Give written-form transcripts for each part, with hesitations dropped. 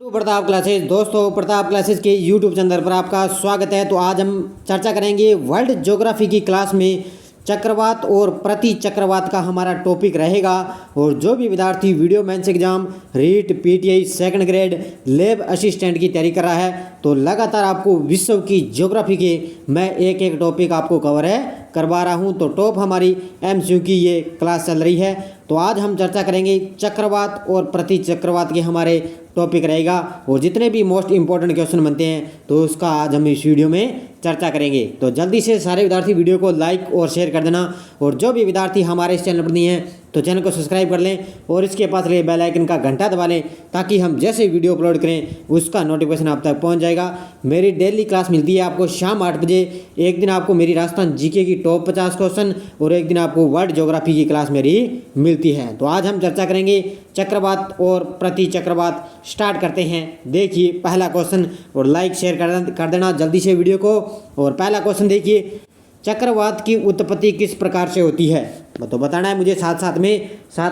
Pratap classes दोस्तों, Pratap classes के YouTube channel पर आपका स्वागत है। तो आज हम चर्चा करेंगे वर्ल्ड ज्योग्राफी की क्लास में चक्रवात और प्रति चक्रवात का हमारा टॉपिक रहेगा। और जो भी विद्यार्थी VDO mains exam, REET, PTI, second grade, lab assistant की तैयारी कर रहा है तो लगातार आपको विश्व की ज्योग्राफी के मैं एक एक टॉपिक आपको कवर करवा रहा हूं। तो टॉप हमारी एमसीक्यू की ये क्लास चल रही है। तो आज हम चर्चा करेंगे चक्रवात और प्रति चक्रवात के हमारे टॉपिक रहेगा। और जितने भी मोस्ट इंपॉर्टेंट क्वेश्चन बनते हैं तो उसका आज हम इस वीडियो में चर्चा करेंगे। तो जल्दी से सारे विद्यार्थी वीडियो को लाइक और शेयर कर देना। और जो भी विद्यार्थी हमारे इस चैनल पर नहीं है तो चैनल को सब्सक्राइब कर लें और इसके पास रहे बेल आइकन का घंटा दबा लें ताकि हम जैसे वीडियो अपलोड करें उसका नोटिफिकेशन आप तक पहुंच जाएगा। मेरी डेली क्लास मिलती है आपको शाम 8 बजे। एक दिन आपको मेरी राजस्थान जीके की टॉप 50 क्वेश्चन और एक दिन आपको वर्ल्ड ज्योग्राफी की क्लास मेरी मिलती है। तो आज हम चर्चा करेंगे चक्रवात और प्रति चक्रवात। स्टार्ट करते हैं। देखिए पहला क्वेश्चन और लाइक शेयर कर देना जल्दी से वीडियो को। और पहला क्वेश्चन देखिए, चक्रवात की उत्पत्ति किस प्रकार से होती है? तो बताना है मुझे साथ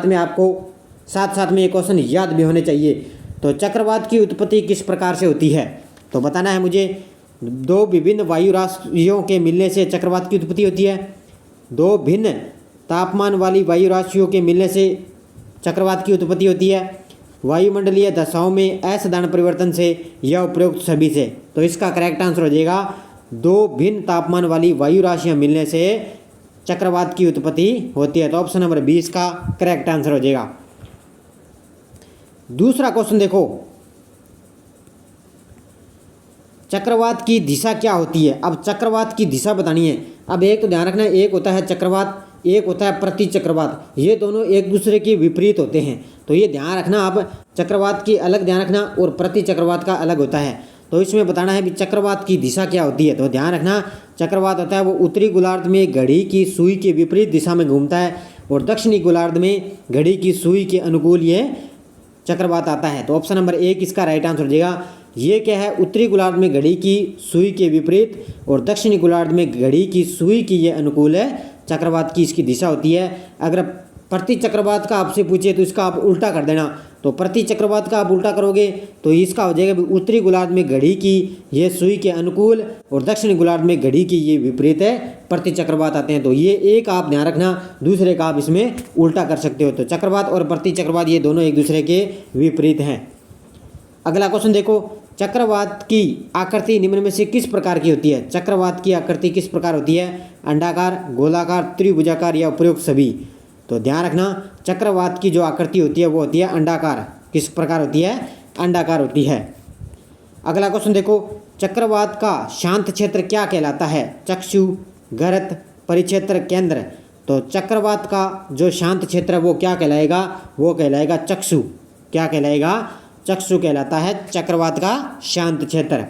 में आपको साथ में ये क्वेश्चन याद भी होने चाहिए। तो चक्रवात की उत्पत्ति किस प्रकार से होती है तो बताना है मुझे। दो विभिन्न वायु राशियों के मिलने से चक्रवात की उत्पत्ति होती है। दो भिन्न तापमान वाली वायु राशियों के मिलने से चक्रवात की उत्पत्ति होती है। वायुमंडलीय दशाओं में असाधारण परिवर्तन से या उपरोक्त सभी से। तो इसका करेक्ट आंसर हो जाएगा दो भिन्न तापमान वाली वायु राशियां मिलने से चक्रवात की उत्पत्ति होती है। तो ऑप्शन नंबर 20 का करेक्ट आंसर हो जाएगा। दूसरा क्वेश्चन देखो, चक्रवात की दिशा क्या होती है? अब चक्रवात की दिशा बतानी है। अब एक तो ध्यान रखना, एक होता है चक्रवात, एक होता है प्रति चक्रवात। ये दोनों एक दूसरे के विपरीत होते हैं। तो ये ध्यान रखना। आप चक्रवात की अलग ध्यान रखना और प्रति चक्रवात का अलग होता है। तो इसमें बताना है भी चक्रवात की दिशा क्या होती है। तो ध्यान रखना, चक्रवात होता है वो उत्तरी गोलार्ध में घड़ी की सुई के विपरीत दिशा में घूमता है और दक्षिणी गोलार्ध में घड़ी की सुई के अनुकूल ये चक्रवात आता है। तो ऑप्शन नंबर 1 इसका राइट आंसर हो जाएगा। ये क्या है? उत्तरी गोलार्ध में घड़ी की सुई के विपरीत और दक्षिणी गोलार्ध में घड़ी की सुई की ये अनुकूल है चक्रवात की इसकी दिशा होती है। अगर प्रति चक्रवात का आपसे पूछे तो इसका आप उल्टा कर देना। तो प्रति चक्रवात का आप उल्टा करोगे तो इसका हो जाएगा उत्तरी गोलार्ध में घड़ी की ये सुई के अनुकूल और दक्षिणी गोलार्ध में घड़ी की ये विपरीत है प्रति चक्रवात आते हैं। तो ये एक आप ध्यान रखना, दूसरे का आप इसमें उल्टा कर सकते हो। तो चक्रवात और प्रति चक्रवात ये दोनों एक दूसरे के विपरीत हैं। अगला क्वेश्चन देखो, चक्रवात की आकृति निम्न में से किस प्रकार की होती है? चक्रवात की आकृति किस प्रकार होती है? अंडाकार, गोलाकार, त्रिभुजाकार या उपरोक्त सभी? तो ध्यान रखना, चक्रवात की जो आकृति होती है वो होती है अंडाकार। किस प्रकार होती है? अंडाकार होती है। अगला क्वेश्चन देखो, चक्रवात का शांत क्षेत्र क्या कहलाता है? चक्षु, गर्त, परिक्षेत्र, केंद्र। तो चक्रवात का जो शांत क्षेत्र है वो क्या कहलाएगा? वो कहलाएगा चक्षु। क्या कहलाएगा? चक्षु कहलाता है चक्रवात का शांत क्षेत्र।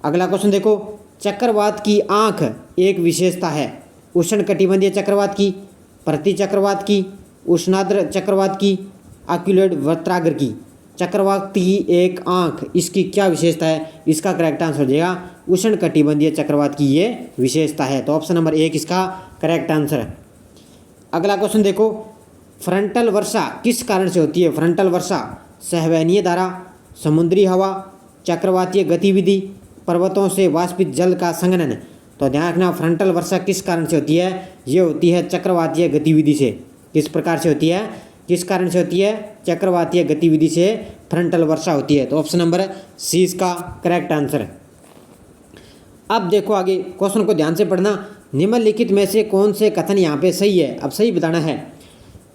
अगला क्वेश्चन देखो, चक्रवात की आंख एक विशेषता है। उष्णकटिबंधीय चक्रवात की, प्रति चक्रवात की, उष्णाद्र चक्रवात की, आक्यूलेट वृत्ताग्र की। चक्रवात की एक आंख इसकी क्या विशेषता है? इसका करेक्ट आंसर हो जाएगा उष्णकटिबंधीय चक्रवात की ये विशेषता है। तो ऑप्शन नंबर 1 इसका करेक्ट आंसर है। अगला क्वेश्चन देखो, फ्रंटल वर्षा किस कारण से होती है? फ्रंटल वर्षा सहवनीय धारा, समुद्री हवा, चक्रवातीय गतिविधि, पर्वतों से वाष्पित जल का संघनन। तो ध्यान रखना, फ्रंटल वर्षा किस कारण से होती है? ये होती है चक्रवातीय गतिविधि से। किस प्रकार से होती है? किस कारण से होती है? चक्रवातीय गतिविधि से फ्रंटल वर्षा होती है। तो ऑप्शन नंबर सी इसका करेक्ट आंसर है। अब देखो आगे क्वेश्चन को ध्यान से पढ़ना। निम्नलिखित में से कौन से कथन यहाँ पे सही है? अब सही बताना है।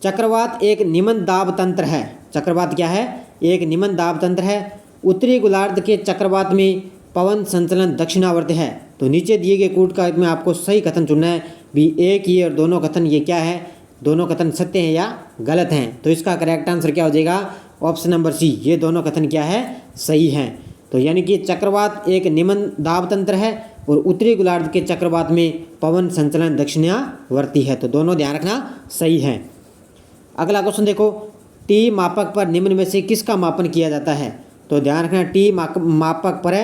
चक्रवात एक निम्न दाब तंत्र है। चक्रवात क्या है? एक निम्न दाब तंत्र है। उत्तरी गोलार्ध के चक्रवात में पवन संचलन दक्षिणावर्त है। तो नीचे दिए गए कूट का में आपको सही कथन चुनना है भी एक ये और दोनों कथन ये क्या है? दोनों कथन सत्य हैं या गलत हैं? तो इसका करेक्ट आंसर क्या हो जाएगा? ऑप्शन नंबर सी, ये दोनों कथन क्या है? सही हैं। तो यानी कि चक्रवात एक निम्न दाब तंत्र है और उत्तरी गोलार्ध के चक्रवात में पवन संचलन दक्षिणावर्ती है। तो दोनों ध्यान रखना सही हैं। अगला क्वेश्चन देखो, टी मापक पर निम्न में से किसका मापन किया जाता है? तो ध्यान रखना, टी मापक पर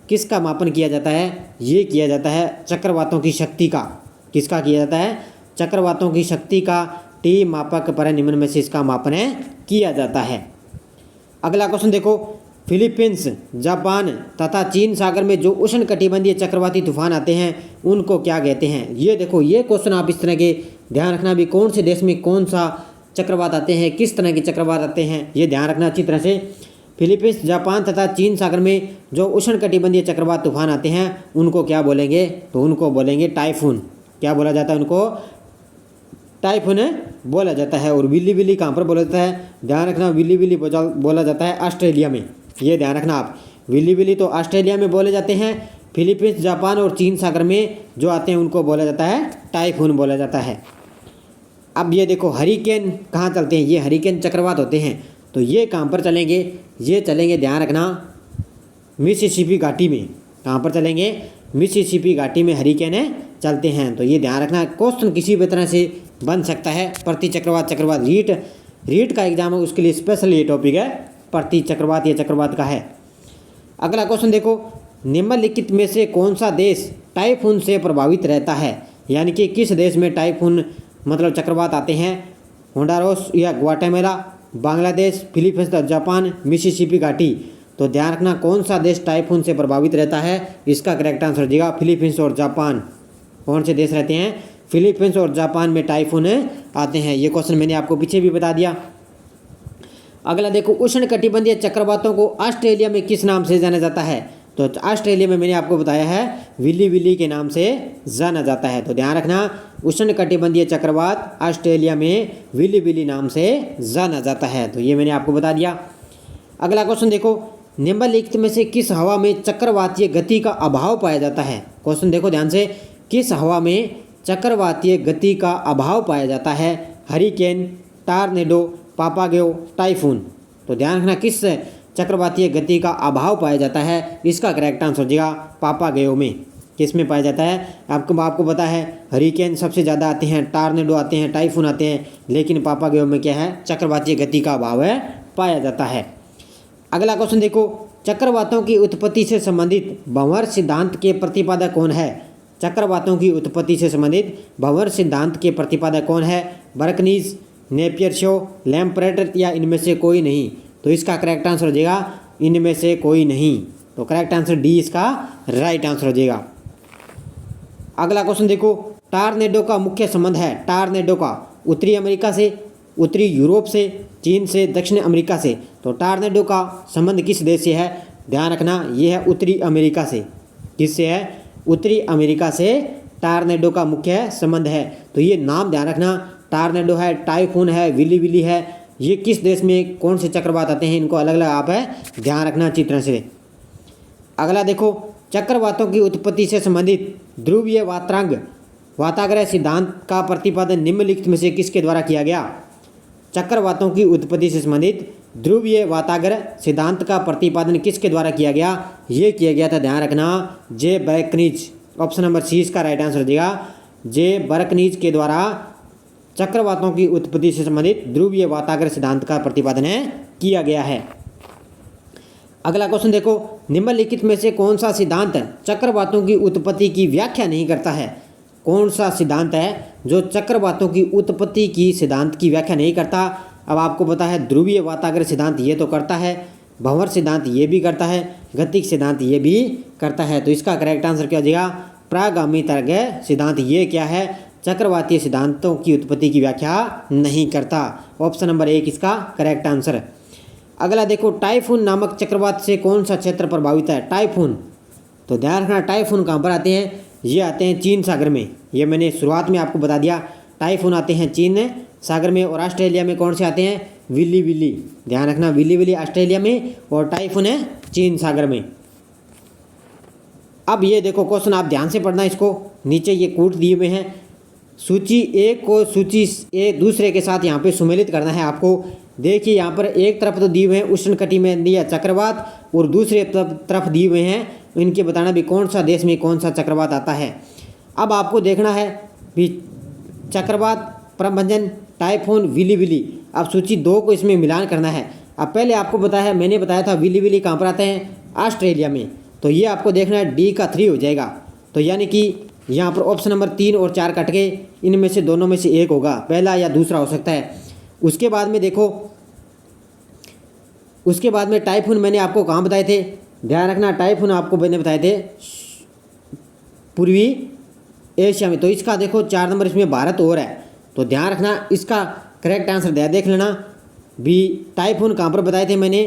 किसका मापन किया जाता है? ये किया जाता है चक्रवातों की शक्ति का। किसका किया जाता है? चक्रवातों की शक्ति का टी मापक पर निम्न में से इसका मापन किया जाता है। अगला क्वेश्चन देखो, फिलीपींस, जापान तथा चीन सागर में जो उष्णकटिबंधीय चक्रवाती तूफान आते हैं उनको क्या कहते हैं। ये देखो, ये क्वेश्चन आप इस तरह के ध्यान रखना भी, कौन से देश में कौन सा चक्रवात आते हैं, किस तरह के चक्रवात आते हैं, ये ध्यान रखना अच्छी तरह से। फिलीपींस, जापान तथा चीन सागर में जो उष्णकटिबंधीय चक्रवात तूफान आते हैं उनको क्या बोलेंगे, तो उनको बोलेंगे टाइफून। क्या बोला जाता है उनको, टाइफून बोला जाता है। और विली विली कहाँ पर बोला जाता है, ध्यान रखना, विली विली बोला जाता है ऑस्ट्रेलिया में। ये ध्यान रखना आप, विली विली तो ऑस्ट्रेलिया में बोले जाते हैं। फिलीपींस, जापान और चीन सागर में जो आते हैं उनको बोला जाता है टाइफून बोला जाता है। अब ये देखो, हरिकेन कहाँ चलते हैं, ये हरिकेन चक्रवात होते हैं। तो ये कहाँ पर चलेंगे, ये चलेंगे ध्यान रखना मिसिसिपी घाटी में। कहाँ पर चलेंगे, मिसिसिपी घाटी में हरिकेन चलते हैं। तो ये ध्यान रखना, क्वेश्चन किसी भी तरह से बन सकता है। प्रति चक्रवात, चक्रवात रीट का एग्जाम है, उसके लिए स्पेशल ये टॉपिक है, प्रति चक्रवात या चक्रवात का है। अगला क्वेश्चन देखो, निम्नलिखित में से कौन सा देश टाइफून से प्रभावित रहता है, यानी कि किस देश में टाइफून मतलब चक्रवात आते हैं। होंडुरास या Guatemala, Bangladesh, Philippines, Japan, Mississippi घाटी। तो ध्यान रखना, कौन सा देश टाइफून से प्रभावित रहता है, इसका करेक्ट आंसर हो जाएगा फिलीपींस और जापान। कौन से देश रहते हैं, फिलीपींस और जापान में टाइफून आते हैं। ये क्वेश्चन मैंने आपको पीछे भी बता दिया। अगला देखो, उष्णकटिबंधीय चक्रवातों को ऑस्ट्रेलिया में किस नाम से जाना जाता है। तो ऑस्ट्रेलिया में मैंने आपको बताया है विली विली के नाम से जाना जाता है। तो ध्यान रखना, उष्णकटिबंधीय चक्रवात ऑस्ट्रेलिया में विली विली नाम से जाना जाता है। तो ये मैंने आपको बता दिया। अगला क्वेश्चन देखो, निम्नलिखित में से किस हवा में चक्रवातीय गति का अभाव पाया जाता है। क्वेश्चन देखो ध्यान से, किस हवा में चक्रवातीय गति का अभाव पाया जाता है। हरिकेन, टॉर्नेडो, पापागेओ, टाइफून। तो ध्यान रखना, किस चक्रवातीय गति का अभाव पाया जाता है, इसका करेक्ट आंसर हो जाएगा पापागेओ में। किस में पाया जाता है, आपको पता है हरिकेन सबसे ज़्यादा आते हैं, टॉर्नेडो आते हैं, टाइफून आते हैं, लेकिन पापागेओ में क्या है, चक्रवातीय गति का अभाव है पाया जाता है। अगला क्वेश्चन देखो, चक्रवातों की उत्पत्ति से संबंधित भंवर सिद्धांत के प्रतिपादक कौन है। चक्रवातों की उत्पत्ति से संबंधित भंवर सिद्धांत के प्रतिपादक कौन है। बर्कनीज, नेपियर शो, लैम्प्रेटर या इनमें से कोई नहीं। तो इसका करेक्ट आंसर हो जाएगा इनमें से कोई नहीं। तो करेक्ट आंसर डी इसका राइट आंसर हो जाएगा। अगला क्वेश्चन देखो, टॉर्नेडो का मुख्य संबंध है, टॉर्नेडो का उत्तरी अमेरिका से, उत्तरी यूरोप से, चीन से, दक्षिण अमेरिका से। तो टॉर्नेडो का संबंध किस देश से है, ध्यान रखना, ये है उत्तरी अमेरिका से। किससे है, उत्तरी अमेरिका से टॉर्नेडो का मुख्य संबंध है। तो ये नाम ध्यान रखना, टॉर्नेडो है, टाइफून है, विली विली है, ये किस देश में कौन से चक्रवात आते हैं, इनको अलग अलग आप है ध्यान रखना अच्छी तरह से। अगला देखो, चक्रवातों की उत्पत्ति से संबंधित ध्रुवीय वाताग्रह सिद्धांत का प्रतिपादन निम्नलिखित में से किसके द्वारा किया गया। चक्रवातों की उत्पत्ति से संबंधित ध्रुवीय वाताग्रह सिद्धांत का प्रतिपादन किसके द्वारा किया गया, ये किया गया था, ध्यान रखना, जे बर्कनीज। ऑप्शन नंबर सी इसका राइट आंसर हो जाएगा, जे बर्कनीज के द्वारा चक्रवातों की उत्पत्ति से संबंधित ध्रुवीय वाताग्रह सिद्धांत का प्रतिपादन किया गया है। अगला क्वेश्चन देखो, निम्नलिखित में से कौन सा सिद्धांत चक्रवातों की उत्पत्ति की व्याख्या नहीं करता है। कौन सा सिद्धांत है जो चक्रवातों की उत्पत्ति की सिद्धांत की व्याख्या नहीं करता। अब आपको पता है ध्रुवीय वाताग्रह सिद्धांत ये तो करता है, भंवर सिद्धांत ये भी करता है, गतिक सिद्धांत ये भी करता है। तो इसका करेक्ट आंसर क्या हो जाएगा, प्रागामी तरंग सिद्धांत। ये क्या है, चक्रवातीय सिद्धांतों की उत्पत्ति की व्याख्या नहीं करता। ऑप्शन नंबर 1 इसका करेक्ट आंसर। अगला देखो, टाइफून नामक चक्रवात से कौन सा क्षेत्र प्रभावित है। टाइफून, तो ध्यान रखना, टाइफून कहाँ पर आते हैं, ये आते हैं चीन सागर में। ये मैंने शुरुआत में आपको बता दिया, टाइफून आते हैं चीन सागर में। और ऑस्ट्रेलिया में कौन से आते हैं, विली विली। ध्यान रखना, विली विली ऑस्ट्रेलिया में और टाइफून है चीन सागर में। अब ये देखो क्वेश्चन आप ध्यान से पढ़ना, इसको नीचे ये कोट दिए हुए हैं, सूची एक को सूची एक दूसरे के साथ यहाँ पे सुमेलित करना है आपको। देखिए यहाँ पर एक तरफ तो दिए हुए हैं उष्णकटिबंधीय चक्रवात और दूसरे तरफ दिए हुए हैं, इनके बताना भी कौन सा देश में कौन सा चक्रवात आता है। अब आपको देखना है भी चक्रवात, प्रभंजन, टाइफून, विली विली। अब सूची 2 को इसमें मिलान करना है। अब पहले आपको बताया, मैंने बताया था विली विली कहाँ पर आते हैं, ऑस्ट्रेलिया में। तो ये आपको देखना है डी का 3 हो जाएगा। तो यानी कि यहाँ पर ऑप्शन नंबर 3 और 4 कट के इनमें से दोनों में से एक होगा, पहला या दूसरा हो सकता है। उसके बाद में देखो उसके बाद में टाइफून मैंने आपको कहाँ बताए थे, ध्यान रखना, टाइफून आपको मैंने बताए थे पूर्वी एशिया में। तो इसका देखो 4 नंबर इसमें भारत और है, तो ध्यान रखना इसका करेक्ट आंसर देख लेना भी। टाइफून कहाँ पर बताए थे मैंने,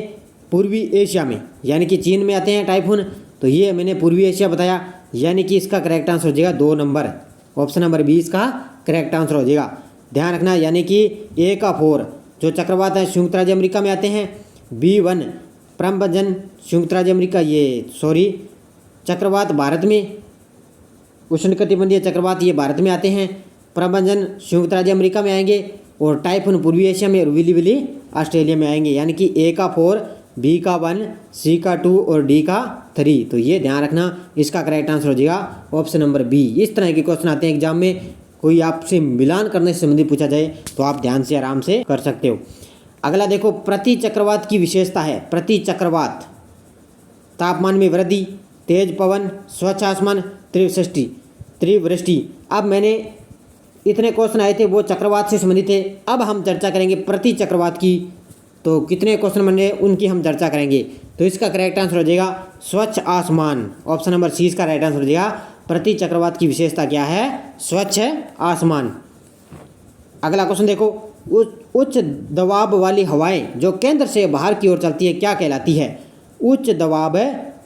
पूर्वी एशिया में, यानी कि चीन में आते हैं टाइफून, तो ये मैंने पूर्वी एशिया बताया, यानी कि इसका करेक्ट आंसर हो जाएगा 2 नंबर, ऑप्शन नंबर बी इसका करेक्ट आंसर हो जाएगा। ध्यान रखना, यानी कि ए का 4 जो चक्रवात है संयुक्त राज्य अमेरिका में आते हैं, B1 प्रम्भजन संयुक्त राज्य अमेरिका, चक्रवात भारत में, उष्णकटिबंधीय चक्रवात ये भारत में आते हैं, प्रम्भजन संयुक्त राज्य अमेरिका में आएंगे, और टाइफून पूर्वी एशिया में और विली ऑस्ट्रेलिया में आएंगे, यानी कि ए का 4, बी का 1, सी का 2 और डी का 3। तो ये ध्यान रखना, इसका करेक्ट आंसर हो जाएगा ऑप्शन नंबर बी। इस तरह के क्वेश्चन आते हैं एग्जाम में, कोई आपसे मिलान करने से संबंधित पूछा जाए तो आप ध्यान से आराम से कर सकते हो। अगला देखो, प्रति चक्रवात की विशेषता है। प्रति चक्रवात, तापमान में वृद्धि, तेज पवन, स्वच्छ आसमान, त्रिवृष्टि। अब मैंने इतने क्वेश्चन आए थे वो चक्रवात से संबंधित थे, अब हम चर्चा करेंगे प्रति चक्रवात की। तो कितने क्वेश्चन बने उनकी हम चर्चा करेंगे। तो इसका करेक्ट आंसर हो जाएगा स्वच्छ आसमान, ऑप्शन नंबर सी इसका राइट आंसर हो जाएगा। प्रति चक्रवात की विशेषता क्या है, स्वच्छ आसमान। अगला क्वेश्चन देखो, उच्च दबाव वाली हवाएं जो केंद्र से बाहर की ओर चलती है क्या कहलाती है। उच्च दबाव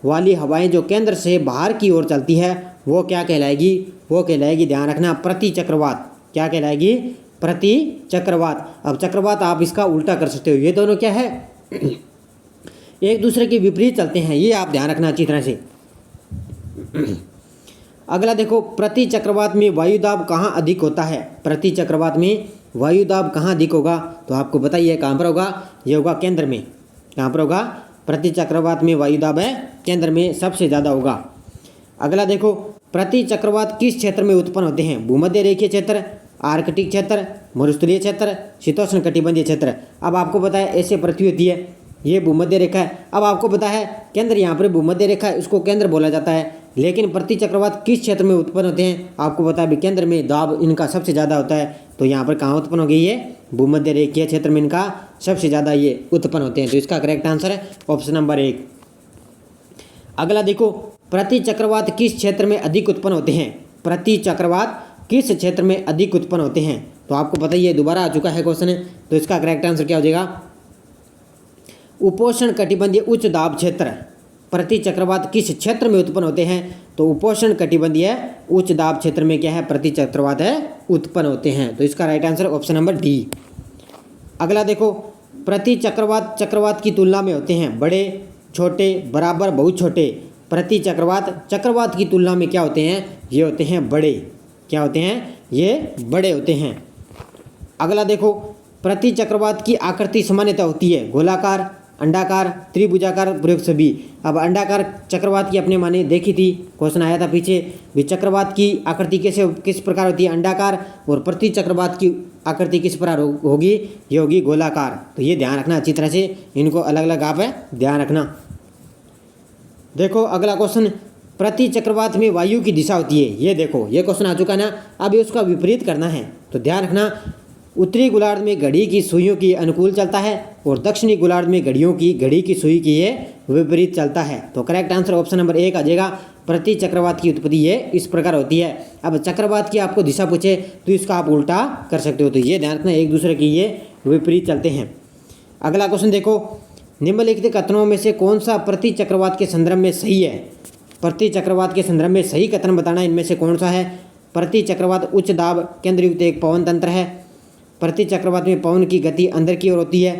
वाली हवाएं जो केंद्र से बाहर की ओर चलती है वो क्या कहलाएगी, वो कहलाएगी, ध्यान रखना, प्रति चक्रवात। क्या कहलाएगी, प्रति चक्रवात। अब चक्रवात आप इसका उल्टा कर सकते हो, ये दोनों क्या है एक दूसरे के विपरीत चलते हैं, ये आप ध्यान रखना अच्छी तरह से। अगला देखो, प्रति चक्रवात में वायुदाब कहाँ अधिक होता है। प्रति चक्रवात में वायुदाब कहाँ अधिक होगा, तो आपको बताइए कहाँ पर होगा, ये होगा केंद्र में। कहाँ पर होगा, प्रति चक्रवात में वायुदाब है केंद्र में सबसे ज़्यादा होगा। अगला देखो, प्रति चक्रवात किस क्षेत्र में उत्पन्न होते हैं। भूमध्य रेखीय क्षेत्र, आर्कटिक क्षेत्र, मरुस्थलीय क्षेत्र, शीतोष्ण कटिबंधीय क्षेत्र। अब आपको पता है ऐसे पृथ्वी होती है, ये भूमध्य रेखा है। अब आपको पता है केंद्र यहाँ पर भूमध्य रेखा है, इसको केंद्र बोला जाता है। लेकिन प्रति चक्रवात किस क्षेत्र में उत्पन्न होते हैं, आपको पता है केंद्र में दाब इनका सबसे ज़्यादा होता है। तो यहाँ पर कहाँ उत्पन्न हो गई है, भूमध्य रेखीय क्षेत्र में इनका सबसे ज़्यादा ये उत्पन्न होते हैं। तो इसका करेक्ट आंसर है ऑप्शन नंबर 1। अगला देखो, प्रति चक्रवात किस क्षेत्र में अधिक उत्पन्न होते हैं। प्रति चक्रवात किस क्षेत्र में अधिक उत्पन्न होते हैं, तो आपको पता ही है, दोबारा आ चुका है क्वेश्चन। तो इसका करेक्ट आंसर क्या हो जाएगा, उपोष्ण कटिबंधीय उच्च दाब क्षेत्र। प्रति चक्रवात किस क्षेत्र में उत्पन्न होते हैं, तो उपोष्ण कटिबंधीय उच्च दाब क्षेत्र में क्या है, प्रति चक्रवात है उत्पन्न होते हैं। तो इसका right answer option number D. अगला देखो, प्रति चक्रवात की तुलना में होते हैं बड़े, छोटे, बराबर, बहुत छोटे। प्रति चक्रवात की तुलना में क्या होते हैं, ये होते हैं बड़े। क्या होते हैं, ये बड़े होते हैं। अगला देखो, प्रति चक्रवात की आकृति सामान्यतः होती है गोलाकार, अंडाकार, त्रिभुजाकार, प्रयोग सभी। अब अंडाकार चक्रवात की अपने माने देखी थी, क्वेश्चन आया था पीछे भी, चक्रवात की आकृति किस प्रकार होती है, अंडाकार, और प्रति चक्रवात की आकृति किस प्रकार होगी, ये होगी गोलाकार। तो ये ध्यान रखना अच्छी तरह से, इनको अलग अलग आप ध्यान रखना। देखो अगला क्वेश्चन, प्रति चक्रवात में वायु की दिशा होती है। ये देखो ये क्वेश्चन आ चुका है ना, अब ये उसका विपरीत करना है। तो ध्यान रखना, उत्तरी गोलार्ध में घड़ी की सुइयों की अनुकूल चलता है और दक्षिणी गोलार्ध में घड़ी की सुई की ये विपरीत चलता है। तो करेक्ट आंसर ऑप्शन नंबर 1 आ जाएगा। प्रति चक्रवात की उत्पत्ति ये इस प्रकार होती है। अब चक्रवात की आपको दिशा पूछे तो इसका आप उल्टा कर सकते हो। तो ये ध्यान रखना, एक दूसरे की ये विपरीत चलते हैं। अगला क्वेश्चन देखो, निम्नलिखित कथनों में से कौन सा प्रति चक्रवात के संदर्भ में सही है। प्रति चक्रवात के संदर्भ में सही कथन बताना, इनमें से कौन सा है। प्रति चक्रवात उच्च दाब केंद्रयुक्त एक पवन तंत्र है। प्रति चक्रवात में पवन की गति अंदर की ओर होती है।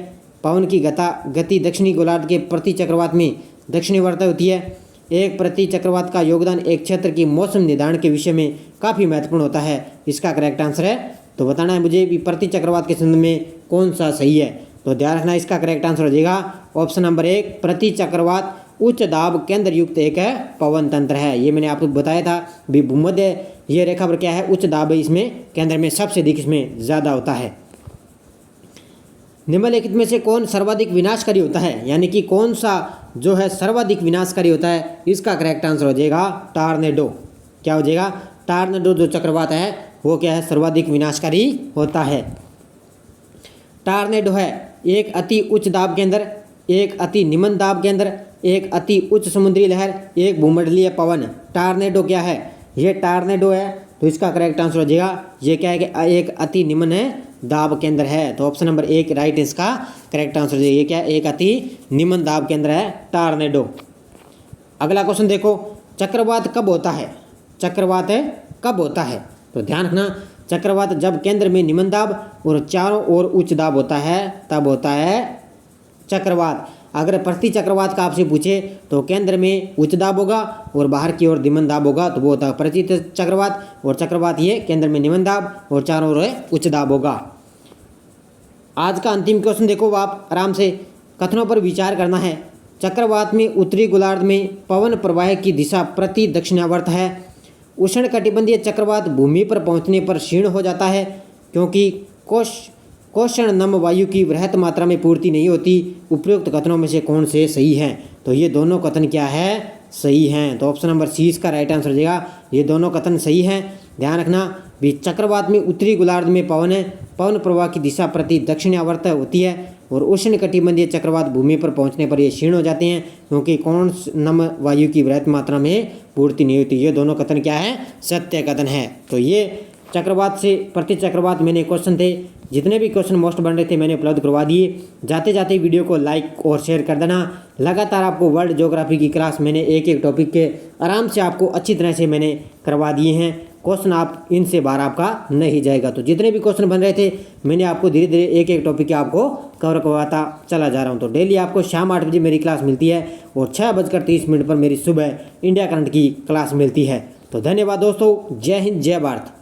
पवन की गति दक्षिणी गोलार्ध के प्रति चक्रवात में दक्षिणावर्त होती है। एक प्रति चक्रवात का योगदान एक क्षेत्र की मौसम निर्धारण के विषय में काफ़ी महत्वपूर्ण होता है। इसका करेक्ट आंसर है, तो बताना है मुझे भी प्रति चक्रवात के संदर्भ में कौन सा सही है। तो ध्यान रखना, इसका करेक्ट आंसर हो जाएगा ऑप्शन नंबर 1। प्रति चक्रवात उच्च दाब केंद्र युक्त एक है पवन तंत्र है। ये मैंने आपको बताया था भी, भूमध्य ये रेखा पर क्या है, उच्च दाब है, इसमें केंद्र में सबसे अधिक इसमें ज़्यादा होता है। निम्नलिखित में से कौन सर्वाधिक विनाशकारी होता है, यानी कि कौन सा जो है सर्वाधिक विनाशकारी होता है। इसका करेक्ट आंसर हो जाएगा टॉर्नेडो। क्या हो जाएगा, टॉर्नेडो जो चक्रवात है वो क्या है, सर्वाधिक विनाशकारी होता है। टॉर्नेडो है एक अति उच्च दाब केंद्र एक अति निम्न दाब केंद्र, एक अति उच्च समुद्री लहर, एक भूमंडलीय पवन। टार्नेडो क्या है? ये टार्नेडो है। तो इसका करेक्ट आंसर हो जाएगा, ये क्या है कि एक अति निम्न दाब केंद्र है। तो ऑप्शन नंबर 1 राइट इसका करेक्ट आंसर हो जाएगा। ये क्या है? एक अति निम्न दाब केंद्र है टार्नेडो। अगला क्वेश्चन देखो, चक्रवात कब होता है? चक्रवात कब होता है? तो ध्यान रखना, चक्रवात जब केंद्र में निम्न दाब और चारों ओर उच्च दाब होता है तब होता है चक्रवात। अगर प्रति चक्रवात का आपसे पूछे तो केंद्र में उच्च दाब होगा और बाहर की ओर निम्न दाब होगा, तो वो होता है प्रति चक्रवात। और चक्रवात ये केंद्र में निम्न दाब और चारों ओर उच्च दाब होगा। आज का अंतिम क्वेश्चन देखो, आप आराम से कथनों पर विचार करना है। चक्रवात में उत्तरी गोलार्ध में पवन प्रवाह की दिशा प्रति दक्षिणावर्त है। उष्णकटिबंधीय चक्रवात भूमि पर पहुंचने पर क्षीण हो जाता है क्योंकि कोषण नम वायु की वृहत मात्रा में पूर्ति नहीं होती। उपयुक्त कथनों में से कौन से सही हैं? तो ये दोनों कथन क्या है? सही हैं। तो ऑप्शन नंबर सी इसका राइट आंसर हो जाएगा। ये दोनों कथन सही हैं। ध्यान रखना भी, चक्रवात में उत्तरी गोलार्ध में पवन प्रवाह की दिशा प्रति दक्षिणावर्त होती है और उष्णकटिबंधीय चक्रवात भूमि पर पहुंचने पर ये क्षीण हो जाते हैं क्योंकि कोण नम वायु की वृहत मात्रा में पूर्ति नहीं होती। ये दोनों कथन क्या है? सत्य कथन है। तो ये चक्रवात से प्रति चक्रवात मैंने क्वेश्चन थे, जितने भी क्वेश्चन मोस्ट बन रहे थे मैंने उपलब्ध करवा दिए। जाते जाते वीडियो को लाइक और शेयर कर देना। लगातार आपको वर्ल्ड ज्योग्राफी की क्लास मैंने एक एक टॉपिक के आराम से आपको अच्छी तरह से मैंने करवा दिए हैं। क्वेश्चन आप इनसे बाहर आपका नहीं जाएगा। तो जितने भी क्वेश्चन बन रहे थे मैंने आपको धीरे धीरे एक एक टॉपिक के आपको कवर करवाता चला जा रहा हूँ। तो डेली आपको शाम 8 बजे मेरी क्लास मिलती है और 6:30 पर मेरी सुबह इंडिया करंट की क्लास मिलती है। तो धन्यवाद दोस्तों। जय हिंद, जय भारत।